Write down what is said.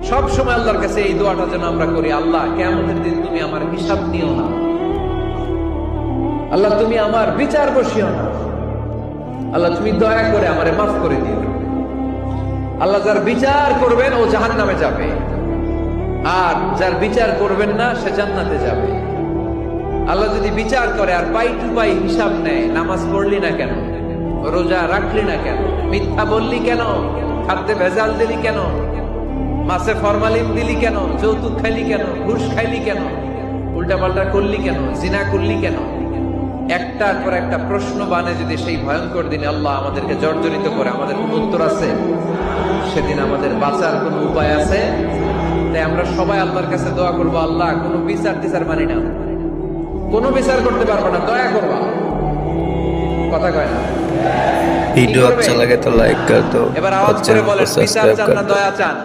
সব সময় আল্লাহর কাছে এই দোয়াটা যেন আমরা করি, আল্লাহ কিয়ামতের দিন তুমি আমার হিসাব নিও না, আল্লাহ তুমি আমার বিচার বসিও না, আল্লাহ তুমি দয়া করে আমারে মাফ করে দিও। আল্লাহ যার বিচার করবেন ও জাহান্নামে যাবে, আর যার বিচার করবেন না সে জান্নাতে যাবে। আল্লাহ যদি বিচার করে আর পাই টু পাই হিসাব নেয়, নামাজ পড়লি না কেন, রোজা রাখলি না কেন, মিথ্যা বললি কেন, খাদ্যে ভেজাল দিলি কেন, মাছে ফরমালিন দিলি কেন, যৌতুক খাইলি কেন, ঘুষ খাইলি কেন, উল্টাপাল্টা করলি কেন, জিনা করলি কেন, একটার পর একটা প্রশ্ন বানে যদি সেই ভয়ঙ্কর দিনে আল্লাহ আমাদেরকে জর্জরিত করে, আমাদের কোন উত্তর আছে? সেদিন আমাদের বাঁচার কোন উপায় আছে? তাই আমরা সবাই আল্লাহর কাছে দোয়া করবো, আল্লাহ কোনো বিচার টিচার মানি না, কোনো বিচার করতে পারবো না, দয়া করবা। কথা কয় না? वीडियो अच्छा लगे तो लाइक कर दो এবার और আওয়াজ করে चैनल को বলেন, বিচার सब्सक्राइब চান कर না दो। দয়া চান?